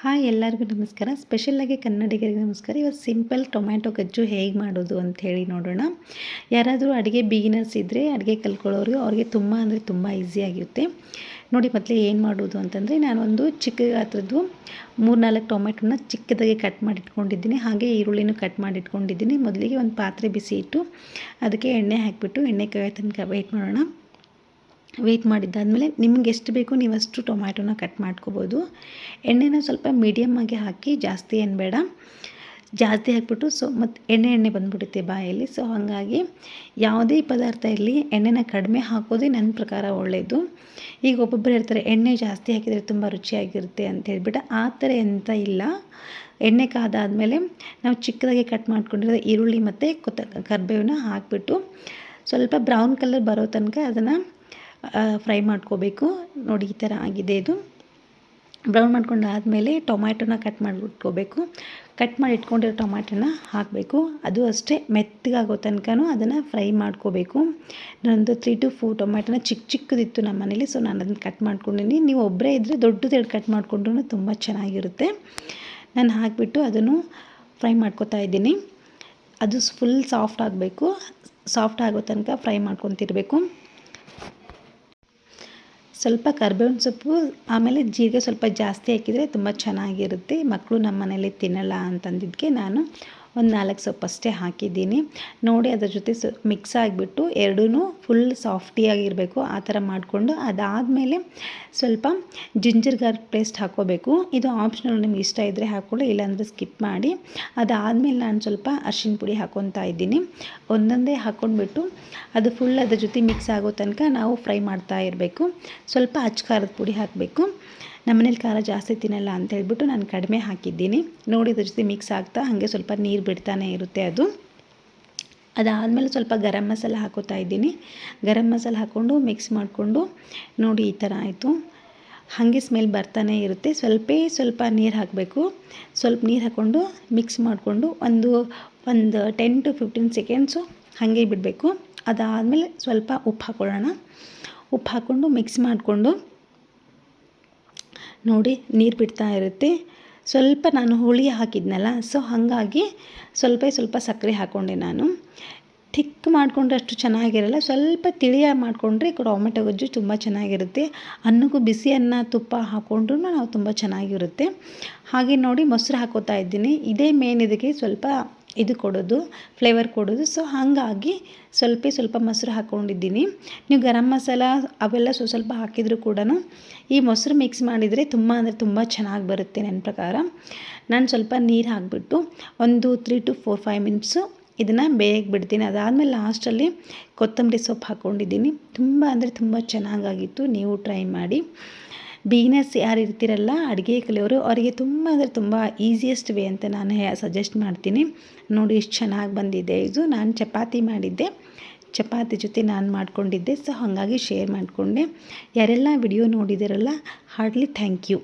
Hi ಎಲ್ಲರಿಗೂ ನಮಸ್ಕಾರ. ಸ್ಪೆಷಲಾಗಿ ಕನ್ನಡಿಗರಿಗೆ ನಮಸ್ಕಾರ. ಇವತ್ತು ಸಿಂಪಲ್ ಟೊಮ್ಯಾಟೊ ಗೊಜ್ಜು ಹೇಗೆ ಮಾಡೋದು ಅಂತ ಹೇಳಿ ನೋಡೋಣ. ಯಾರಾದರೂ ಅಡುಗೆ ಬಿಗಿನರ್ಸ್ ಇದ್ದರೆ, ಅಡುಗೆ ಕಲ್ತ್ಕೊಳ್ಳೋರು ಅವ್ರಿಗೆ ತುಂಬ ಅಂದರೆ ತುಂಬ ಈಸಿಯಾಗಿರುತ್ತೆ. ನೋಡಿ ಮೊದಲೇ ಏನು ಮಾಡೋದು ಅಂತಂದರೆ, ನಾನೊಂದು ಚಿಕ್ಕ ಗಾತ್ರದ್ದು 3-4 ಟೊಮೆಟೊನ ಚಿಕ್ಕದಾಗಿ ಕಟ್ ಮಾಡಿ ಇಟ್ಕೊಂಡಿದ್ದೀನಿ. ಹಾಗೆ ಈರುಳ್ಳಿನೂ ಕಟ್ ಮಾಡಿ ಇಟ್ಕೊಂಡಿದ್ದೀನಿ. ಮೊದಲಿಗೆ ಒಂದು ಪಾತ್ರೆ ಬಿಸಿ ಇಟ್ಟು ಅದಕ್ಕೆ ಎಣ್ಣೆ ಹಾಕಿಬಿಟ್ಟು ಎಣ್ಣೆ ಕಾಯೋ ತನಕ ವೆಯ್ಟ್ ಮಾಡೋಣ. ವೆಯ್ಟ್ ಮಾಡಿದ್ದಾದಮೇಲೆ ನಿಮ್ಗೆ ಎಷ್ಟು ಬೇಕು ನೀವು ಅಷ್ಟು ಟೊಮ್ಯಾಟೊನ ಕಟ್ ಮಾಡ್ಕೋಬೋದು. ಎಣ್ಣೆನ ಸ್ವಲ್ಪ ಮೀಡಿಯಮ್ ಆಗಿ ಹಾಕಿ, ಜಾಸ್ತಿ ಏನು ಬೇಡ. ಜಾಸ್ತಿ ಹಾಕಿಬಿಟ್ಟು ಮತ್ತು ಎಣ್ಣೆ ಬಂದುಬಿಡುತ್ತೆ ಬಾಯಲ್ಲಿ. ಸೊ ಹಾಗಾಗಿ ಯಾವುದೇ ಪದಾರ್ಥ ಇರಲಿ ಎಣ್ಣೆನ ಕಡಿಮೆ ಹಾಕೋದೇ ನನ್ನ ಪ್ರಕಾರ ಒಳ್ಳೆಯದು. ಈಗ ಒಬ್ಬೊಬ್ಬರು ಹೇಳ್ತಾರೆ ಎಣ್ಣೆ ಜಾಸ್ತಿ ಹಾಕಿದರೆ ತುಂಬ ರುಚಿಯಾಗಿರುತ್ತೆ ಅಂತ ಹೇಳ್ಬಿಟ್ಟು. ಆ ಥರ ಎಂತ ಇಲ್ಲ. ಎಣ್ಣೆ ಕಾದಾದಮೇಲೆ ನಾವು ಚಿಕ್ಕದಾಗಿ ಕಟ್ ಮಾಡ್ಕೊಂಡಿರೋ ಈರುಳ್ಳಿ ಮತ್ತು ಕರಿಬೇವನ್ನ ಹಾಕಿಬಿಟ್ಟು ಸ್ವಲ್ಪ ಬ್ರೌನ್ ಕಲರ್ ಬರೋ ತನಕ ಅದನ್ನು ಫ್ರೈ ಮಾಡ್ಕೋಬೇಕು. ನೋಡಿ ಈ ಥರ ಆಗಿದೆ. ಇದು ಬ್ರೌನ್ ಮಾಡ್ಕೊಂಡಾದಮೇಲೆ ಟೊಮ್ಯಾಟೊನ ಕಟ್ ಮಾಡಿಟ್ಕೋಬೇಕು. ಕಟ್ ಮಾಡಿ ಇಟ್ಕೊಂಡಿರೋ ಟೊಮ್ಯಾಟೊನ ಹಾಕಬೇಕು. ಅದು ಅಷ್ಟೇ ಮೆತ್ತಗಾಗೋ ತನಕನೂ ಅದನ್ನು ಫ್ರೈ ಮಾಡ್ಕೋಬೇಕು. ನಾನೊಂದು 3 to 4 ಟೊಮ್ಯಾಟೊನ ಚಿಕ್ಕದಿತ್ತು ನಮ್ಮ ಮನೇಲಿ. ಸೊ ನಾನು ಅದನ್ನು ಕಟ್ ಮಾಡ್ಕೊಂಡಿನಿ. ನೀವು ಒಬ್ಬರೇ ಇದ್ದರೆ ದೊಡ್ಡದೆರಡು ಕಟ್ ಮಾಡಿಕೊಂಡ್ರೂ ತುಂಬ ಚೆನ್ನಾಗಿರುತ್ತೆ. ನಾನು ಹಾಕಿಬಿಟ್ಟು ಅದನ್ನು ಫ್ರೈ ಮಾಡ್ಕೋತಾ ಇದ್ದೀನಿ. ಅದು ಫುಲ್ ಸಾಫ್ಟ್ ಆಗಬೇಕು. ಸಾಫ್ಟ್ ಆಗೋ ತನಕ ಫ್ರೈ ಮಾಡ್ಕೊತಿರ್ಬೇಕು. ಸ್ವಲ್ಪ ಕರಿಬೇವಿನ ಸೊಪ್ಪು ಆಮೇಲೆ ಜೀರಿಗೆ ಸ್ವಲ್ಪ ಜಾಸ್ತಿ ಹಾಕಿದರೆ ತುಂಬ ಚೆನ್ನಾಗಿರುತ್ತೆ. ಮಕ್ಕಳು ನಮ್ಮ ಮನೇಲಿ ತಿನ್ನಲ್ಲ ಅಂತಂದಿದ್ದಕ್ಕೆ ನಾನು ಒಂದು 4 ಸೊಪ್ಪಷ್ಟೇ ಹಾಕಿದ್ದೀನಿ. ನೋಡಿ ಅದ್ರ ಜೊತೆ ಮಿಕ್ಸ್ ಆಗಿಬಿಟ್ಟು ಎರಡೂ ಫುಲ್ ಸಾಫ್ಟಿಯಾಗಿರಬೇಕು. ಆ ಥರ ಮಾಡಿಕೊಂಡು ಅದಾದಮೇಲೆ ಸ್ವಲ್ಪ ಜಿಂಜರ್ ಗಾರ್ಲಿಕ್ ಪೇಸ್ಟ್ ಹಾಕ್ಕೋಬೇಕು. ಇದು ಆಪ್ಷನಲ್, ನಿಮ್ಗೆ ಇಷ್ಟ ಇದ್ದರೆ ಹಾಕ್ಕೊಳ್ಳಿ, ಇಲ್ಲಾಂದರೆ ಸ್ಕಿಪ್ ಮಾಡಿ. ಅದಾದಮೇಲೆ ನಾನು ಸ್ವಲ್ಪ ಅರಿಶಿನ ಪುಡಿ ಹಾಕ್ಕೊತಾ ಇದ್ದೀನಿ. ಒಂದೊಂದೇ ಹಾಕ್ಕೊಂಡ್ಬಿಟ್ಟು ಅದು ಫುಲ್ ಅದ್ರ ಜೊತೆ ಮಿಕ್ಸ್ ಆಗೋ ತನಕ ನಾವು ಫ್ರೈ ಮಾಡ್ತಾ ಇರಬೇಕು. ಸ್ವಲ್ಪ ಖಾರದ ಪುಡಿ ಹಾಕಬೇಕು. ನಮ್ಮನೇಲಿ ಖಾರ ಜಾಸ್ತಿ ತಿನ್ನಲ್ಲ ಅಂತ ಹೇಳ್ಬಿಟ್ಟು ನಾನು ಕಡಿಮೆ ಹಾಕಿದ್ದೀನಿ. ನೋಡಿ ಅದ್ರ ಜೊತೆ ಮಿಕ್ಸ್ ಆಗ್ತಾ ಹಾಗೆ ಸ್ವಲ್ಪ ನೀರು ಬಿಡ್ತಾನೆ ಇರುತ್ತೆ ಅದು. ಅದಾದಮೇಲೆ ಸ್ವಲ್ಪ ಗರಂ ಮಸಾಲ ಹಾಕೋತಾ ಇದ್ದೀನಿ. ಗರಂ ಮಸಾಲ ಹಾಕ್ಕೊಂಡು ಮಿಕ್ಸ್ ಮಾಡಿಕೊಂಡು ನೋಡಿ ಈ ಥರ ಆಯಿತು. ಹಾಗೆ ಸ್ಮೆಲ್ ಬರ್ತಾನೆ ಇರುತ್ತೆ. ಸ್ವಲ್ಪ ನೀರು ಹಾಕಬೇಕು. ಸ್ವಲ್ಪ ನೀರು ಹಾಕ್ಕೊಂಡು ಮಿಕ್ಸ್ ಮಾಡಿಕೊಂಡು ಒಂದು 10 to 15 ಸೆಕೆಂಡ್ಸು ಹಾಗೆ ಬಿಡಬೇಕು. ಅದಾದಮೇಲೆ ಸ್ವಲ್ಪ ಉಪ್ಪು ಹಾಕ್ಕೊಳ್ಳೋಣ. ಉಪ್ಪು ಹಾಕ್ಕೊಂಡು ಮಿಕ್ಸ್ ಮಾಡಿಕೊಂಡು ನೋಡಿ ನೀರು ಬಿಡ್ತಾ ಇರುತ್ತೆ. ಸ್ವಲ್ಪ ನಾನು ಹುಳಿ ಹಾಕಿದ್ನಲ್ಲ, ಸೊ ಹಾಗಾಗಿ ಸ್ವಲ್ಪ ಸಕ್ಕರೆ ಹಾಕ್ಕೊಂಡೆ ನಾನು. ಥಿಕ್ ಮಾಡಿಕೊಂಡ್ರೆ ಅಷ್ಟು ಚೆನ್ನಾಗಿರಲ್ಲ. ಸ್ವಲ್ಪ ತಿಳಿಯಾಗಿ ಮಾಡಿಕೊಂಡ್ರೆ ಟೊಮೆಟೊ ಗೊಜ್ಜು ತುಂಬ ಚೆನ್ನಾಗಿರುತ್ತೆ. ಅನ್ನಕ್ಕೂ ಬಿಸಿ ಅನ್ನ ತುಪ್ಪ ಹಾಕ್ಕೊಂಡ್ರೂ ನಾವು ತುಂಬ ಚೆನ್ನಾಗಿರುತ್ತೆ. ಹಾಗೆ ನೋಡಿ ಮೊಸರು ಹಾಕೋತಾ ಇದ್ದೀನಿ. ಇದೇ ಮೇನ್ ಇದಕ್ಕೆ ಸ್ವಲ್ಪ ಇದು ಕೊಡೋದು, ಫ್ಲೇವರ್ ಕೊಡೋದು. ಸೊ ಹಾಗಾಗಿ ಸ್ವಲ್ಪ ಮೊಸರು ಹಾಕ್ಕೊಂಡಿದ್ದೀನಿ. ನೀವು ಗರಂ ಮಸಾಲ ಅವೆಲ್ಲ ಸ್ವಲ್ಪ ಹಾಕಿದರೂ ಕೂಡ ಈ ಮೊಸರು ಮಿಕ್ಸ್ ಮಾಡಿದರೆ ತುಂಬ ಅಂದರೆ ತುಂಬ ಚೆನ್ನಾಗಿ ಬರುತ್ತೆ ನನ್ನ ಪ್ರಕಾರ. ನಾನು ಸ್ವಲ್ಪ ನೀರು ಹಾಕಿಬಿಟ್ಟು ಒಂದು 3 to 4-5 ಮಿನಿಟ್ಸು ಇದನ್ನು ಬೇಯಕ್ಕೆ ಬಿಡ್ತೀನಿ. ಅದಾದಮೇಲೆ ಲಾಸ್ಟಲ್ಲಿ ಕೊತ್ತಂಬರಿ ಸೊಪ್ಪು ಹಾಕ್ಕೊಂಡಿದ್ದೀನಿ. ತುಂಬ ಅಂದರೆ ತುಂಬ ಚೆನ್ನಾಗಾಗಿತ್ತು. ನೀವು ಟ್ರೈ ಮಾಡಿ. ಬಿಗಿನರ್ಸ್ ಯಾರು ಇರ್ತಿರಲ್ಲ ಅಡುಗೆ ಕಲಿಯೋರು, ಅವರಿಗೆ ತುಂಬ ಅಂದರೆ ತುಂಬ ಈಸಿಯೆಸ್ಟ್ ವೇ ಅಂತ ನಾನು ಸಜೆಸ್ಟ್ ಮಾಡ್ತೀನಿ. ನೋಡಿ ಎಷ್ಟು ಚೆನ್ನಾಗಿ ಬಂದಿದೆ ಇದು. ನಾನು ಚಪಾತಿ ಮಾಡಿದ್ದೆ, ಚಪಾತಿ ಜೊತೆ ನಾನು ಮಾಡ್ಕೊಂಡಿದ್ದೆ. ಸೊ ಹಾಗಾಗಿ ಶೇರ್ ಮಾಡಿಕೊಂಡೆ. ಯಾರೆಲ್ಲ ವಿಡಿಯೋ ನೋಡಿದಿರಲ್ಲ ಹಾರ್ಡ್ಲಿ ಥ್ಯಾಂಕ್ ಯು.